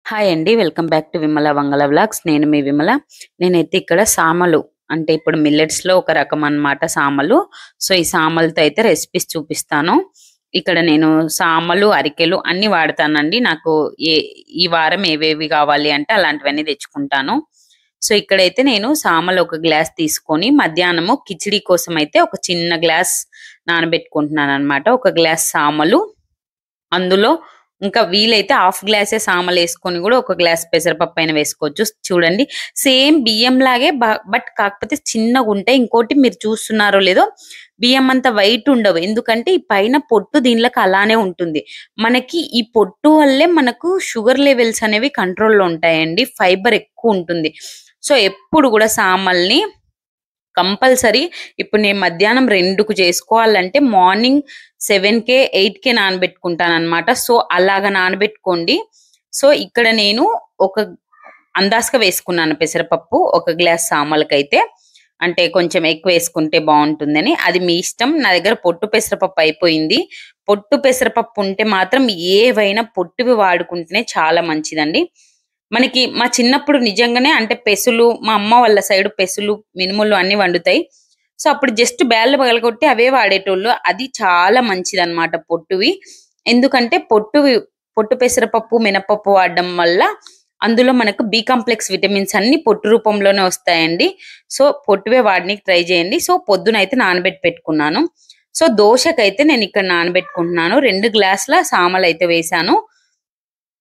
Hi అండి. Welcome back to Vimala Vangala vlogs. నేను మీ విమల. నేనైతే ఇక్కడ సామలు అంటే ఇప్పుడు మిల్లెట్స్‌లో ఒక రకం అన్నమాట సామలు. సో, ఈ సామలతో అయితే రెసిపీస్ చూపిస్తాను. ఇక్కడ నేను సామలు, అరికెలు అన్నీ వాడతానండి. నాకు ఏ ఈ వారం ఏవేవి కావాలి అంటే అలాంటివన్నీ తెచ్చుకుంటాను. సో, ఇక్కడైతే నేను సామలు ఒక గ్లాస్ తీసుకొని మధ్యాహ్నము కిచిడి కోసం అయితే ఒక చిన్న గ్లాస్ నానబెట్టుకుంటున్నానన్నమాట. ఒక గ్లాస్ సామలు, అందులో ఇంకా వీలైతే హాఫ్ గ్లాసే సామలేసుకొని గూడా ఒక గ్లాస్ పెసరపప్పైనా వేసుకోవచ్చు. చూడండి సేమ్ బియ్యం లాగే బట్ కాకపోతే చిన్నగుంటాయి. ఇంకోటి మీరు చూస్తున్నారో లేదో బియ్యం అంత వైట్ ఉండవు. ఎందుకంటే ఈ పైన పొట్టు దీనిలోకి అలానే ఉంటుంది. మనకి ఈ పొట్టు వల్లే మనకు షుగర్ లెవెల్స్ అనేవి కంట్రోల్‌లో ఉంటాయండి. ఫైబర్ ఎక్కువుంటుంది. సో, ఎప్పుడు గూడా సామల్ని కంపల్సరీ ఇప్పుడు నేను మధ్యాహ్నం 2కు చేసుకోవాలంటే మార్నింగ్ 7కే, 8కే నానబెట్టుకుంటానన్నమాట. సో, అలాగా నానబెట్టుకోండి. సో, ఇక్కడ నేను ఒక అందాజుగా వేసుకున్నాను పెసరపప్పు. ఒక గ్లాస్ సామలకైతే. అంటే కొంచెం ఎక్కువ వేసుకుంటే బావుంటుందని. అది మీ ఇష్టం. నా దగ్గర పొట్టు పెసరపప్పు అయిపోయింది. పొట్టు పెసరపప్పు ఉంటే మాత్రం ఏవైనా పొట్టువి వాడుకుంటేనే చాలా మంచిదండి. మనకి మా చిన్నప్పుడు నిజంగానే అంటే పెసులు, మా అమ్మ వాళ్ళ సైడ్ పెసులు, మినుములు అన్నీ వండుతాయి. సో, అప్పుడు జస్ట్ బ్యాళ్ళు పగలగొట్టి అవే వాడేటోళ్ళు. అది చాలా మంచిదన్నమాట పొట్టువి. ఎందుకంటే పొట్టు పెసరపప్పు, మినపప్పు వాడడం వల్ల అందులో మనకు బి కాంప్లెక్స్ విటమిన్స్ అన్నీ పొట్టు రూపంలోనే వస్తాయండి. సో, పొట్టువే వాడనీకి ట్రై చేయండి. సో, పొద్దునైతే నానబెట్టి పెట్టుకున్నాను. సో, దోసకైతే నేనిక్కడ నానబెట్టుకుంటున్నాను. 2 గ్లాసుల సామలైతే వేశాను.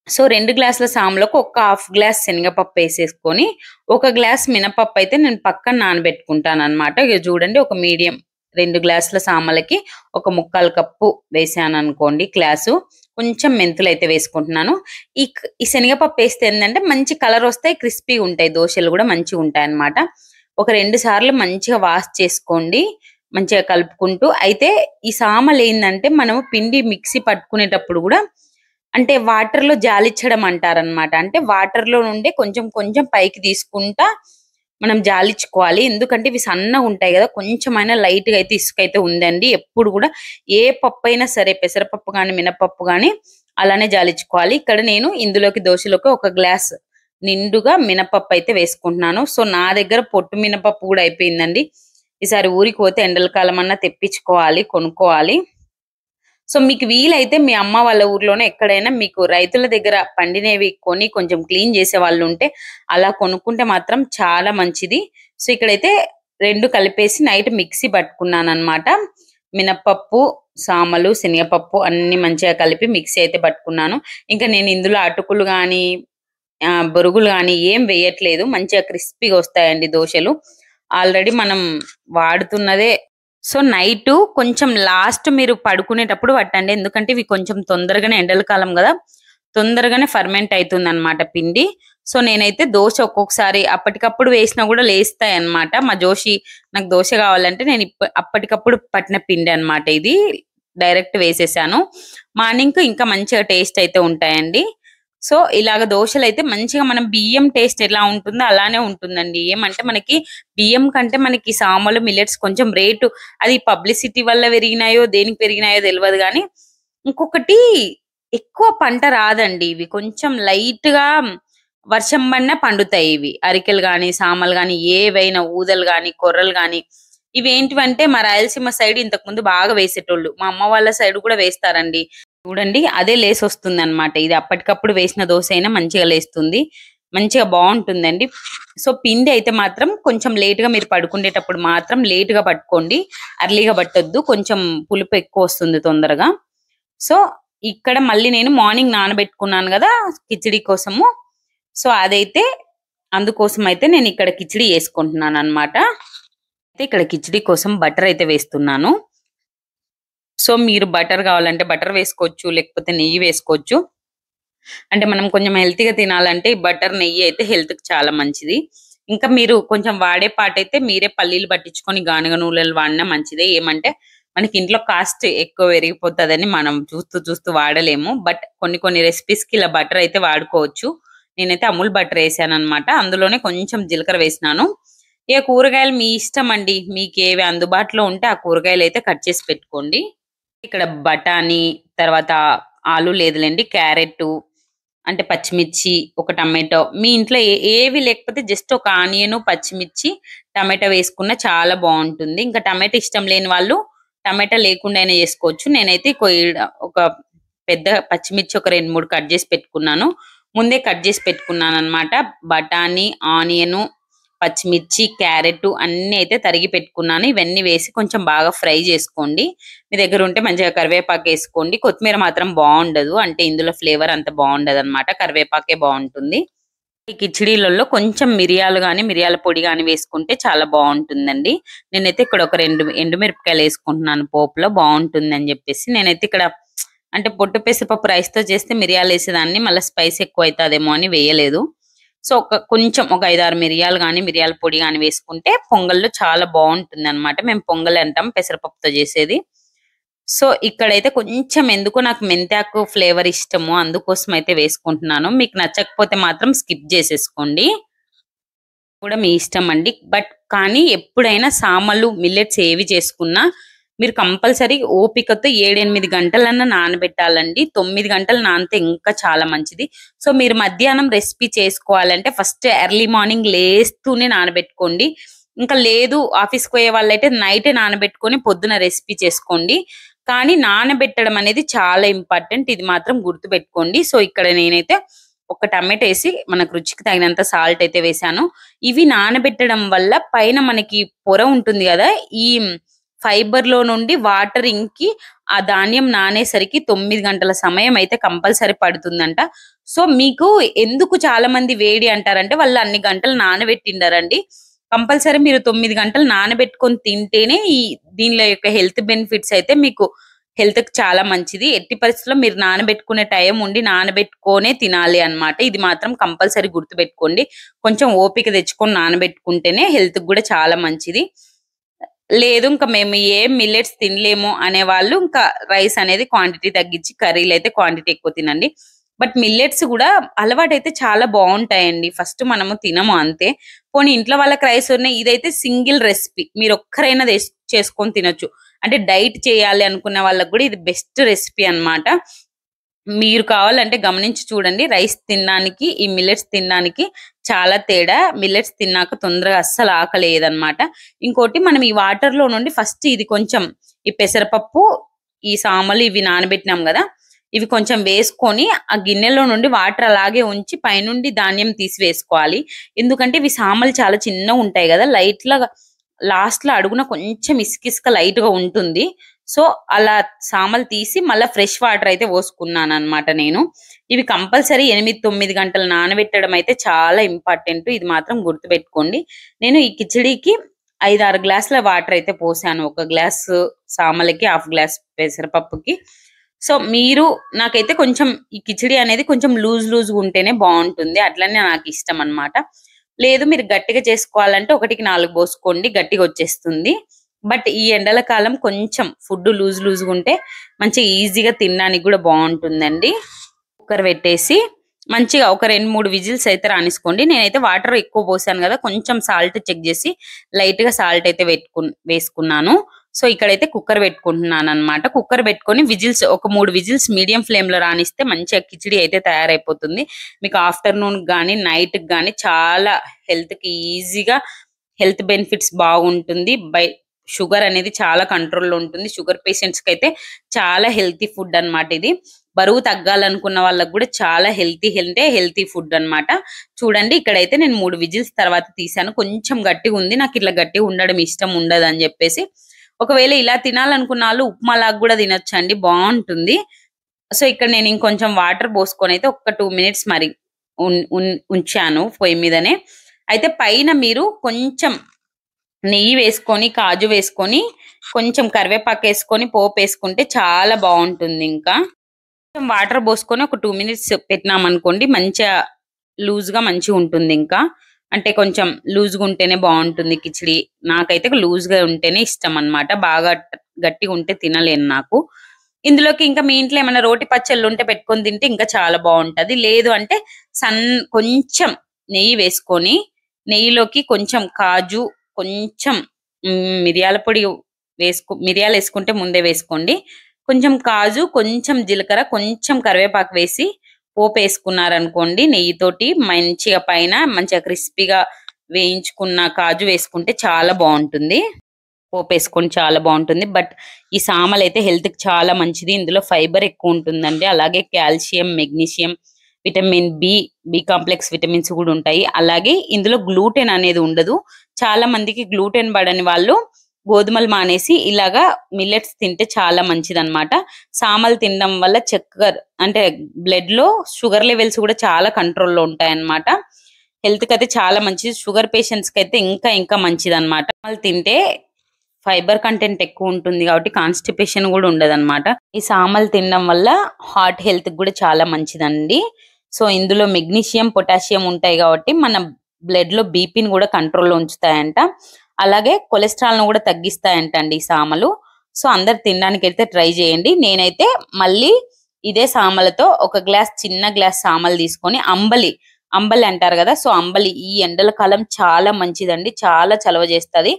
సో, 2 గ్లాసుల సామలకు ఒక హాఫ్ గ్లాస్ శనగపప్పేసేసుకొని, ఒక గ్లాస్ మినపప్పయితే నేను పక్కన నానబెట్టుకుంటాననమాట. ఇగ చూడండి ఒక మీడియం 2 గ్లాసుల సామలకి ఒక 3/4 కప్పు వేశాననుకోండి గ్లాసు. కొంచెం మెంతులైతే వేసుకుంటున్నాను. ఈ శనగపప్పేస్తే ఏందంటే మంచి కలరొస్తాయి, క్రిస్పీగుంటాయి. దోసలు గూడా మంచిగుంటాయన్నమాట. ఒక 2 సార్లు మంచిగా వాష్ చేసుకోండి. మంచిగా కలుపుకుంటూ. అయితే ఈ సామలేందంటే మనము పిండి మిక్సీ పట్టుకునేటప్పుడు గూడా అంటే వాటర్‌లో జాలిచ్చడం అంటారనమాట. అంటే వాటర్‌లో నుండే కొంచెం కొంచెం పైకి తీసుకుంటా మనం జాలిచ్చుకోవాలి. ఎందుకంటే ఇవి సన్నగుంటాయి గదా! కొంచెమైనా లైట్‌గా అయితే ఇసుకైతే ఉందండి. ఎప్పుడు గూడా ఏ పప్పైనా సరే పెసరపప్పు గాని, మినపప్పు గాని అలానే జాలిచ్చుకోవాలి. ఇక్కడ నేను ఇందులోకి దోసలోకి ఒక గ్లాస్ నిండుగా మినపప్పయితే వేసుకుంటున్నాను. సో, నా దగ్గర పొట్టు మినపప్పు గూడా అయిపోయిందండి. ఈసారి ఊరికి పోతే ఎండల కాలమన్నా తెప్పించుకోవాలి, కొనుక్కోవాలి. సో, మీకు వీలైతే మీ అమ్మ వాళ్ళ ఊర్లోనే ఎక్కడైనా మీకు రైతుల దగ్గర పండినవి కొని కొంచెం క్లీన్ చేసేవాళ్ళుంటే అలా కొనుక్కుంటే మాత్రం చాలా మంచిది. సో, ఇక్కడైతే 2 కలిపేసి నైట్ మిక్సీ పట్టుకున్నాననమాట. మినపప్పు, సామలు, శనగపప్పు అన్నీ మంచిగా కలిపి మిక్సీ అయితే పట్టుకున్నాను. ఇంకా నేను ఇందులో అటుకులు గానీ, బొరుగులు గానీ ఏం వేయట్లేదు. మంచిగా క్రిస్పీగా వస్తాయండి దోసలు. ఆల్రెడీ మనం వాడుతున్నదే. సో, నైటు కొంచెం లాస్ట్ మీరు పడుకునేటప్పుడు పట్టండి. ఎందుకంటే ఇవి కొంచెం తొందరగానే ఎండల కాలం గదా! తొందరగానే ఫర్మెంట్ అయితుందనమాట పిండి. సో, నేనైతే దోస ఒక్కొక్కసారి అప్పటికప్పుడు వేసినా గూడా లేస్తాయన్నమాట. మా జోషి నాకు దోస కావాలంటే నేను అప్పటికప్పుడు పట్టిన పిండి అన్నమాట ఇది. డైరెక్ట్ వేసేసాను. మార్నింగ్‌కి ఇంకా మంచిగా టేస్ట్ అయితే ఉంటాయండి. సో, ఇలాగ దోసలైతే మంచిగా మనం బియ్యం టేస్ట్ ఎలా ఉంటుందో అలానే ఉంటుందండి. ఏమంటే మనకి బియ్యం కంటే మనకి సామలు, మిల్లెట్స్ కొంచెం రేటు అది పబ్లిసిటీ వల్ల పెరిగినాయో, దేనికి పెరిగినాయో తెలవదు గానీ, ఇంకొకటి ఎక్కువ పంట రాదండి. ఇవి కొంచెం లైట్‌గా వర్షం పడినా పండుతాయి ఇవి. అరికెలు గానీ, సామలు గానీ, ఏవైనా ఊదలు గానీ, కొర్రలు గానీ, ఇవేంటివంటే మా రాయలసీమ సైడ్ ఇంతకుముందు బాగా వేసేటోళ్ళు. మా అమ్మ వాళ్ళ సైడ్ కూడా వేస్తారండి. చూడండి అదే లేసొస్తుందన్నమాట. ఇది అప్పటికప్పుడు వేసిన దోస అయినా మంచిగా లేస్తుంది. మంచిగా బావుంటుందండి. సో, పిండి అయితే మాత్రం కొంచెం లేట్‌గా మీరు పడుకునేటప్పుడు మాత్రం లేట్‌గా పట్టుకోండి. అర్లీగా పట్టొద్దు. కొంచెం పులుపు ఎక్కువొస్తుంది తొందరగా. సో, ఇక్కడ మళ్ళీ నేను మార్నింగ్ నానబెట్టుకున్నాను గదా! కిచిడి కోసము. సో, అదైతే అందుకోసమయితే నేనిక్కడ కిచిడి చేసుకుంటున్నానన్నమాట. అయితే ఇక్కడ కిచిడి కోసం బటర్ అయితే వేస్తున్నాను. సో, మీరు బటర్ కావాలంటే బటర్ వేసుకోవచ్చు. లేకపోతే నెయ్యి వేసుకోవచ్చు. అంటే మనం కొంచెం హెల్తీగా తినాలంటే ఈ బటర్, నెయ్యి అయితే హెల్త్‌కి చాలా మంచిది. ఇంకా మీరు కొంచెం వాడే పాటైతే మీరే పల్లీలు పట్టించుకొని గానుగ నూనెలు వాడినా మంచిదే. ఏమంటే మనకి ఇంట్లో కాస్ట్ ఎక్కువ పెరిగిపోతదని మనం చూస్తూ చూస్తూ వాడలేము. బట్ కొన్ని కొన్ని రెసిపీస్‌కి ఇలా బటర్ అయితే వాడుకోవచ్చు. నేనైతే అమూల్ బటర్ ఏసానన్నమాట. అందులోనే కొంచెం జీలకర్ర వేసినాను. ఇక కూరగాయలు మీ ఇష్టమండి. మీకేవి అందుబాటులో ఉంటే ఆ కూరగాయలైతే కట్ చేసి పెట్టుకోండి. ఇక్కడ బఠానీ, తర్వాత ఆలు లేదులెండి క్యారెట్టు, అంటే పచ్చిమిర్చి, ఒక టమాటో, మీ ఇంట్లో ఏవి లేకపోతే జస్ట్ ఒక ఆనియన్, పచ్చిమిర్చి, టమాటో వేసుకున్న చాలా బాగుంటుంది. ఇంకా టమాటో ఇష్టం లేని వాళ్ళు టమాటా లేకుండా అయినా చేసుకోవచ్చు. నేనైతే ఒక పెద్ద పచ్చిమిర్చి ఒక 2, 3 కట్ చేసి పెట్టుకున్నాను. ముందే కట్ చేసి పెట్టుకున్నాను అనమాట. బఠానీ, ఆనియన్, పచ్చిమిర్చి, క్యారెట్ అన్ని అయితే తరిగి పెట్టుకున్నాను. ఇవన్నీ వేసి కొంచెం బాగా ఫ్రై చేసుకోండి. మీ దగ్గర ఉంటే మంచిగా కరివేపాకు వేసుకోండి. కొత్తిమీర మాత్రం బాగుండదు, అంటే ఇందులో ఫ్లేవర్ అంత బాగుండదు అనమాట. కరివేపాకే బాగుంటుంది. ఈ కిచిడీలలో కొంచెం మిరియాలు గాని, మిరియాల పొడి గాని వేసుకుంటే చాలా బాగుంటుందండి. నేనైతే ఇక్కడ ఒక 2 ఎండుమిరపకాయలు వేసుకుంటున్నాను పోపులో, బాగుంటుందని చెప్పేసి. నేనైతే ఇక్కడ అంటే పొట్టు పెసరపప్పు రైస్ తో చేస్తే మిరియాలు వేసేదాన్ని, మళ్ళీ స్పైస్ ఎక్కువ అవుతుందేమో అని వేయలేదు. సో కొంచెం ఒక 5, 6 మిరియాలు గాని, మిరియాల పొడి గాని వేసుకుంటే పొంగల్లో చాలా బాగుంటుంది అనమాట. మేము పొంగల్ అంటాం పెసరపప్పుతో చేసేది. సో ఇక్కడైతే కొంచెం ఎందుకో నాకు మెంతాకు ఫ్లేవర్ ఇష్టము, అందుకోసం అయితే వేసుకుంటున్నాను. మీకు నచ్చకపోతే మాత్రం స్కిప్ చేసేసుకోండి, కూడా మీ ఇష్టం అండి. బట్ కానీ ఎప్పుడైనా సామలు, మిల్లెట్స్ ఏవి చేసుకున్నా మీరు కంపల్సరీ ఓపికతో 7, 8 గంటలన్నా నానబెట్టాలండి. 9 గంటలు నానితే ఇంకా చాలా మంచిది. సో మీరు మధ్యాహ్నం రెసిపీ చేసుకోవాలంటే ఫస్ట్ ఎర్లీ మార్నింగ్ లేస్తూనే నానబెట్టుకోండి. ఇంకా లేదు ఆఫీస్కి పోయే వాళ్ళైతే నైటే నానబెట్టుకొని పొద్దున రెసిపీ చేసుకోండి. కానీ నానబెట్టడం అనేది చాలా ఇంపార్టెంట్, ఇది మాత్రం గుర్తు పెట్టుకోండి. సో ఇక్కడ నేనైతే ఒక టమాటో వేసి మనకు రుచికి తగినంత సాల్ట్ అయితే వేసాను. ఇవి నానబెట్టడం వల్ల పైన మనకి పొర ఉంటుంది కదా, ఈ ఫైబర్ లో నుండి వాటర్ ఇంకి ఆ ధాన్యం నానేసరికి 9 గంటల సమయం అయితే కంపల్సరీ పడుతుందంట. సో మీకు ఎందుకు చాలా మంది వేడి అంటారంటే వాళ్ళు అన్ని గంటలు నానబెట్టిండారండి. కంపల్సరీ మీరు 9 గంటలు నానబెట్టుకొని తింటేనే దీనిలో యొక్క హెల్త్ బెనిఫిట్స్ అయితే మీకు హెల్త్ కి చాలా మంచిది. ఎట్టి పరిస్థితుల్లో మీరు నానబెట్టుకునే టైం ఉండి నానబెట్టుకోనే తినాలి అన్నమాట. ఇది మాత్రం కంపల్సరీ గుర్తుపెట్టుకోండి. కొంచెం ఓపిక తెచ్చుకొని నానబెట్టుకుంటేనే హెల్త్ కూడా చాలా మంచిది. లేదు ఇంకా మేము ఏం మిల్లెట్స్ తినలేము అనే వాళ్ళు ఇంకా రైస్ అనేది క్వాంటిటీ తగ్గించి కర్రీలు అయితే క్వాంటిటీ ఎక్కువ తినండి. బట్ మిల్లెట్స్ కూడా అలవాటు అయితే చాలా బాగుంటాయండి. ఫస్ట్ మనము తినము అంతే, పోనీ ఇంట్లో వాళ్ళకి రైస్ ఉన్నాయి. ఇదైతే సింగిల్ రెసిపీ, మీరు ఒక్కరైనా చేసుకొని తినొచ్చు. అంటే డైట్ చేయాలి అనుకున్న వాళ్ళకి కూడా ఇది బెస్ట్ రెసిపీ అన్నమాట. మీరు కావాలంటే గమనించి చూడండి. రైస్ తినడానికి ఈ మిల్లెట్స్ తినడానికి చాలా తేడా. మిల్లెట్స్ తిన్నాక తొందరగా అస్సలు ఆకలేదన్నమాట. ఇంకోటి మనం ఈ వాటర్ లో నుండి ఫస్ట్ ఇది కొంచెం ఈ పెసరపప్పు, ఈ సామలు ఇవి నానబెట్టినాం కదా, ఇవి కొంచెం వేసుకొని ఆ గిన్నెలో నుండి వాటర్ అలాగే ఉంచి పైనుండి ధాన్యం తీసి వేసుకోవాలి. ఎందుకంటే ఇవి సామలు చాలా చిన్నగా ఉంటాయి కదా, లైట్ లా లాస్ట్ లో అడుగున కొంచెం ఇసుక లైట్ గా ఉంటుంది. సో అలా సామలు తీసి మళ్ళీ ఫ్రెష్ వాటర్ అయితే పోసుకున్నాను అనమాట నేను. ఇవి కంపల్సరీ 8, 9 గంటలు నానబెట్టడం అయితే చాలా ఇంపార్టెంట్, ఇది మాత్రం గుర్తుపెట్టుకోండి. నేను ఈ కిచిడీకి 5, 6 గ్లాసుల వాటర్ అయితే పోసాను. 1 గ్లాసు సామలకి, 1/2 గ్లాస్ పెసరపప్పుకి. సో మీరు నాకైతే కొంచెం ఈ కిచిడి అనేది కొంచెం లూజ్ ఉంటేనే బాగుంటుంది, అట్లనే నాకు ఇష్టం అన్నమాట. లేదు మీరు గట్టిగా చేసుకోవాలంటే 1కి 4 పోసుకోండి, గట్టిగా వచ్చేస్తుంది. బట్ ఈ ఎండల కాలం కొంచెం ఫుడ్ లూజ్గా ఉంటే మంచిగా ఈజీగా తినడానికి కూడా బాగుంటుందండి. కుక్కర్ పెట్టేసి మంచిగా ఒక 2, 3 విజిల్స్ అయితే రానిసుకోండి. నేనైతే వాటర్ ఎక్కువ పోసాను కదా, కొంచెం సాల్ట్ చెక్ చేసి లైట్ గా సాల్ట్ అయితే వేసుకున్నాను. సో ఇక్కడైతే కుక్కర్ పెట్టుకుంటున్నాను అనమాట. కుక్కర్ పెట్టుకొని విజిల్స్ ఒక 3 విజిల్స్ మీడియం ఫ్లేమ్ లో రానిస్తే మంచిగా కిచిడి అయితే తయారైపోతుంది. మీకు ఆఫ్టర్నూన్ గానీ నైట్ గానీ చాలా హెల్త్ కి ఈజీగా హెల్త్ బెనిఫిట్స్ బాగుంటుంది. షుగర్ అనేది చాలా కంట్రోల్లో ఉంటుంది. షుగర్ పేషెంట్స్ కి అయితే చాలా హెల్తీ ఫుడ్ అన్నమాట ఇది. బరువు తగ్గాలనుకున్న వాళ్ళకి కూడా చాలా హెల్తీ ఫుడ్ అన్నమాట. చూడండి ఇక్కడైతే నేను 3 విజిల్స్ తర్వాత తీసాను. కొంచెం గట్టిగా ఉంది, నాకు ఇట్లా గట్టిగా ఉండడం ఇష్టం ఉండదు అని చెప్పేసి. ఒకవేళ ఇలా తినాలనుకున్న వాళ్ళు ఉప్మా లాగా కూడా తినొచ్చండి, బాగుంటుంది. సో ఇక్కడ నేను ఇంకొంచెం వాటర్ పోసుకొని అయితే ఒక 2 మినిట్స్ మరి ఉంచాను పొయ్యి మీదనే. అయితే పైన మీరు కొంచెం నెయ్యి వేసుకొని, కాజు వేసుకొని, కొంచెం కరివేపాకు వేసుకొని పోపు వేసుకుంటే చాలా బాగుంటుంది. ఇంకా వాటర్ పోసుకొని ఒక 2 మినిట్స్ పెట్టినామనుకోండి మంచిగా లూజ్గా మంచిగా ఉంటుంది. ఇంకా అంటే కొంచెం లూజ్గా ఉంటేనే బాగుంటుంది కిచిడి. నాకైతే లూజ్గా ఉంటేనే ఇష్టం అన్నమాట, బాగా గట్టిగా ఉంటే తినలేను నాకు. ఇందులోకి ఇంకా మీ ఇంట్లో ఏమైనా రోటి పచ్చళ్ళు ఉంటే పెట్టుకొని తింటే ఇంకా చాలా బాగుంటది. లేదు అంటే కొంచెం నెయ్యి వేసుకొని, నెయ్యిలోకి కొంచెం కాజు, కొంచెం మిరియాల పొడి మిరియాలు వేసుకుంటే ముందే వేసుకోండి, కొంచెం కాజు, కొంచెం జీలకర్ర, కొంచెం కరివేపాకు వేసి పోపు వేసుకున్నారనుకోండి నెయ్యితోటి మంచిగా పైన మంచిగా క్రిస్పీగా వేయించుకున్న కాజు వేసుకుంటే చాలా బాగుంటుంది. పోపు వేసుకొని చాలా బాగుంటుంది. బట్ ఈ సామలు అయితే హెల్త్ కి చాలా మంచిది. ఇందులో ఫైబర్ ఎక్కువ ఉంటుందండి. అలాగే calcium, magnesium, vitamin B complex vitamins కూడా ఉంటాయి. అలాగే ఇందులో గ్లూటెన్ అనేది ఉండదు. చాలా మందికి గ్లూటెన్ పడని వాళ్ళు గోధుమలు మానేసి ఇలాగా మిల్లెట్స్ తింటే చాలా మంచిది అనమాట. సామలు తినడం వల్ల చక్కెర అంటే బ్లడ్ లో షుగర్ లెవెల్స్ కూడా చాలా కంట్రోల్లో ఉంటాయి అన్నమాట. హెల్త్ కి అయితే చాలా మంచిది. షుగర్ పేషెంట్స్ కి అయితే ఇంకా మంచిది అనమాట. సామలు తింటే ఫైబర్ కంటెంట్ ఎక్కువ ఉంటుంది కాబట్టి కాన్స్టిపేషన్ కూడా ఉండదు అనమాట. ఈ సామలు తినడం వల్ల హార్ట్ హెల్త్ కూడా చాలా మంచిదండి. సో ఇందులో మెగ్నీషియం, పొటాషియం ఉంటాయి కాబట్టి మన బ్లడ్ లో బీపీని కూడా కంట్రోల్లో ఉంచుతాయంట. అలాగే కొలెస్ట్రాల్ ను కూడా తగ్గిస్తాయంట అండి ఈ సామలు. సో అందరు తినడానికి అయితే ట్రై చేయండి. నేనైతే మళ్ళీ ఇదే సామలతో ఒక చిన్న గ్లాస్ సామలు తీసుకొని అంబలి అంటారు కదా, సో అంబలి ఈ ఎండల కాలం చాలా మంచిదండి, చాలా చలవ చేస్తుంది.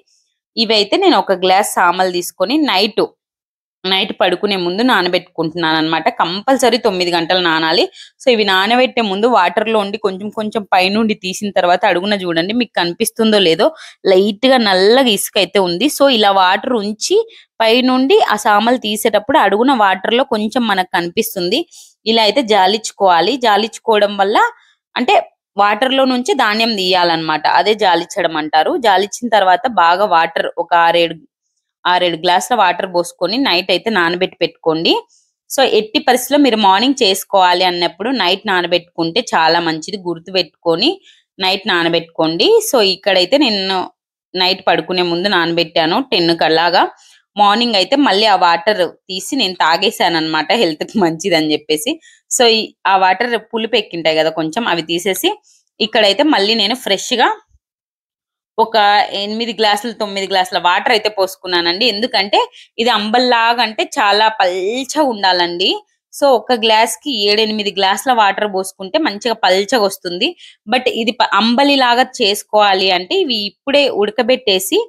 ఇవైతే నేను ఒక గ్లాస్ సామలు తీసుకొని నైట్ పడుకునే ముందు నానబెట్టుకుంటున్నాను అనమాట. కంపల్సరీ 9 గంటలు నానాలి. సో ఇవి నానబెట్టే ముందు వాటర్ లో ఉండి కొంచెం పైనుండి తీసిన తర్వాత అడుగున చూడండి, మీకు కనిపిస్తుందో లేదో లైట్ గా నల్లగా ఇసుక అయితే ఉంది. సో ఇలా వాటర్ ఉంచి పైనుండి ఆ సామలు తీసేటప్పుడు అడుగున వాటర్ లో కొంచెం మనకు కనిపిస్తుంది. ఇలా అయితే జాలించుకోవాలి. జాలించుకోవడం వల్ల అంటే వాటర్ లో నుంచి ధాన్యం తీయాలన్నమాట. అదే జాలించడం అంటారు. జాలించిన తర్వాత బాగా వాటర్ ఒక 6-7 గ్లాసుల వాటర్ పోసుకొని నైట్ అయితే నానబెట్టి పెట్టుకోండి. సో ఎట్టి పరిస్థితిలో మీరు మార్నింగ్ చేసుకోవాలి అన్నప్పుడు నైట్ నానబెట్టుకుంటే చాలా మంచిది. గుర్తు పెట్టుకొని నైట్ నానబెట్టుకోండి. సో ఇక్కడైతే నేను నైట్ పడుకునే ముందు నానబెట్టాను 10 కల్లాగా. మార్నింగ్ అయితే మళ్ళీ ఆ వాటర్ తీసి నేను తాగేసాను అనమాట, హెల్త్ కి మంచిది అని చెప్పేసి. సో ఆ వాటర్ పులుపు ఎక్కింటాయి కదా కొంచెం, అవి తీసేసి ఇక్కడైతే మళ్ళీ నేను ఫ్రెష్ గా ఒక 8 గ్లాసులు 9 గ్లాసుల వాటర్ అయితే పోసుకున్నానండి. ఎందుకంటే ఇది అంబల్లాగా అంటే చాలా పల్చగా ఉండాలండి. సో ఒక గ్లాస్ కి 7-8 గ్లాసుల వాటర్ పోసుకుంటే మంచిగా పల్చగా వస్తుంది. బట్ ఇది అంబలి లాగా చేసుకోవాలి అంటే ఇవి ఇప్పుడే ఉడకబెట్టేసి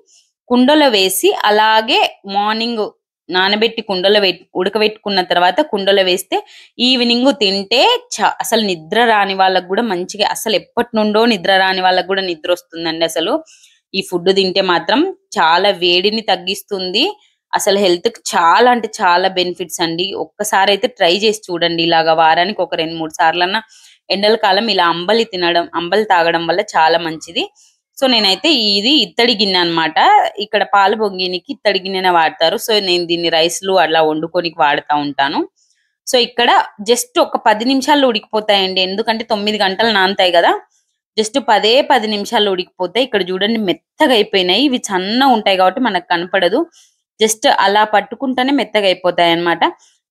కుండలో వేసి అలాగే మార్నింగ్ నానబెట్టి కుండలో ఉడకబెట్టుకున్న తర్వాత కుండలో వేస్తే ఈవినింగ్ తింటే అసలు నిద్ర రాని వాళ్ళకు కూడా మంచిగా, అసలు ఎప్పటి నుండో నిద్ర రాని వాళ్ళకు కూడా నిద్ర వస్తుందండి. అసలు ఈ ఫుడ్ తింటే మాత్రం చాలా వేడిని తగ్గిస్తుంది. అసలు హెల్త్ కి చాలా అంటే చాలా బెనిఫిట్స్ అండి. ఒక్కసారి అయితే ట్రై చేసి చూడండి. ఇలాగా వారానికి ఒక 2-3 సార్లన్నా ఎండల కాలం ఇలా అంబలి తాగడం వల్ల చాలా మంచిది. సో నేనైతే ఇది ఇత్తడి గిన్నె అనమాట. ఇక్కడ పాలు పొంగినికి ఇత్తడి గిన్నెనే వాడతారు. సో నేను దీన్ని రైస్లు అలా వండుకోనికి వాడుతూ ఉంటాను. సో ఇక్కడ జస్ట్ ఒక 10 నిమిషాల్లో ఉడికిపోతాయండి. ఎందుకంటే 9 గంటలు నానతాయి కదా, జస్ట్ 10 నిమిషాల్లో ఉడికిపోతాయి. ఇక్కడ చూడండి మెత్తగా అయిపోయినాయి. ఇవి సన్న ఉంటాయి కాబట్టి మనకు కనపడదు. జస్ట్ అలా పట్టుకుంటేనే మెత్తగా అయిపోతాయి అనమాట.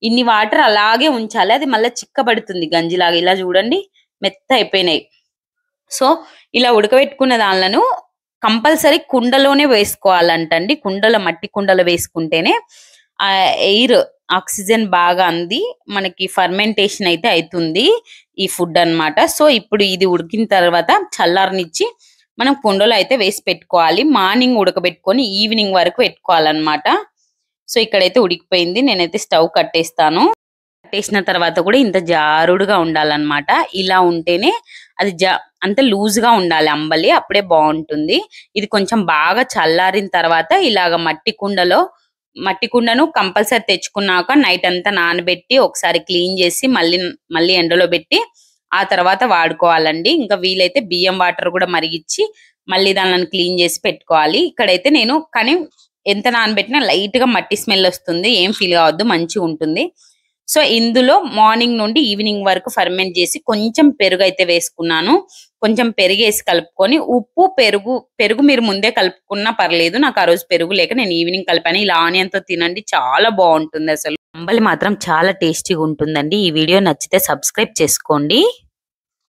ఇన్ని వాటర్ అలాగే ఉంచాలి, అది మళ్ళీ చిక్కబడుతుంది గంజిలాగా. ఇలా చూడండి మెత్త అయిపోయినాయి. సో ఇలా ఉడకబెట్టుకున్న దానిలను కంపల్సరీ కుండలోనే వేసుకోవాలంటండి. మట్టి కుండలో వేసుకుంటేనే ఆ ఎయిర్ ఆక్సిజన్ బాగా అంది మనకి ఫర్మెంటేషన్ అయితే అవుతుంది ఈ ఫుడ్ అన్నమాట. సో ఇప్పుడు ఇది ఉడికిన తర్వాత చల్లారనిచ్చి మనం కుండలో అయితే వేసి పెట్టుకోవాలి. మార్నింగ్ ఉడకబెట్టుకొని ఈవినింగ్ వరకు పెట్టుకోవాలన్నమాట. సో ఇక్కడైతే ఉడికిపోయింది. నేనైతే స్టవ్ కట్టేస్తాను. కట్టేసిన తర్వాత కూడా ఇంత జారుడుగా ఉండాలన్నమాట. ఇలా ఉంటేనే అది అంత లూజ్ గా ఉండాలి అంబలి, అప్పుడే బాగుంటుంది. ఇది కొంచెం బాగా చల్లారిన తర్వాత ఇలాగ మట్టి కుండను కంపల్సరీ తెచ్చుకున్నాక నైట్ అంతా నానబెట్టి ఒకసారి క్లీన్ చేసి మళ్ళీ ఎండలో పెట్టి ఆ తర్వాత వాడుకోవాలండి. ఇంకా వీలైతే బియ్యం వాటర్ కూడా మరిగించి మళ్ళీ దానిని క్లీన్ చేసి పెట్టుకోవాలి. ఇక్కడైతే నేను కానీ ఎంత నానబెట్టినా లైట్ గా మట్టి స్మెల్ వస్తుంది, ఏం ఫీల్ కావద్దు, మంచిగా ఉంటుంది. సో ఇందులో మార్నింగ్ నుండి ఈవినింగ్ వరకు ఫర్మెంట్ చేసి కొంచెం పెరుగు అయితే వేసుకున్నాను. కొంచెం పెరుగు వేసి కలుపుకొని ఉప్పు పెరుగు మీరు ముందే కలుపుకున్నా పర్లేదు. నాకు ఆ రోజు పెరుగు లేక నేను ఈవినింగ్ కలిపాను. ఇలా ఆనియన్ తో తినండి, చాలా బాగుంటుంది. అసలు అంబలి మాత్రం చాలా టేస్టీగా ఉంటుందండి. ఈ వీడియో నచ్చితే సబ్స్క్రైబ్ చేసుకోండి.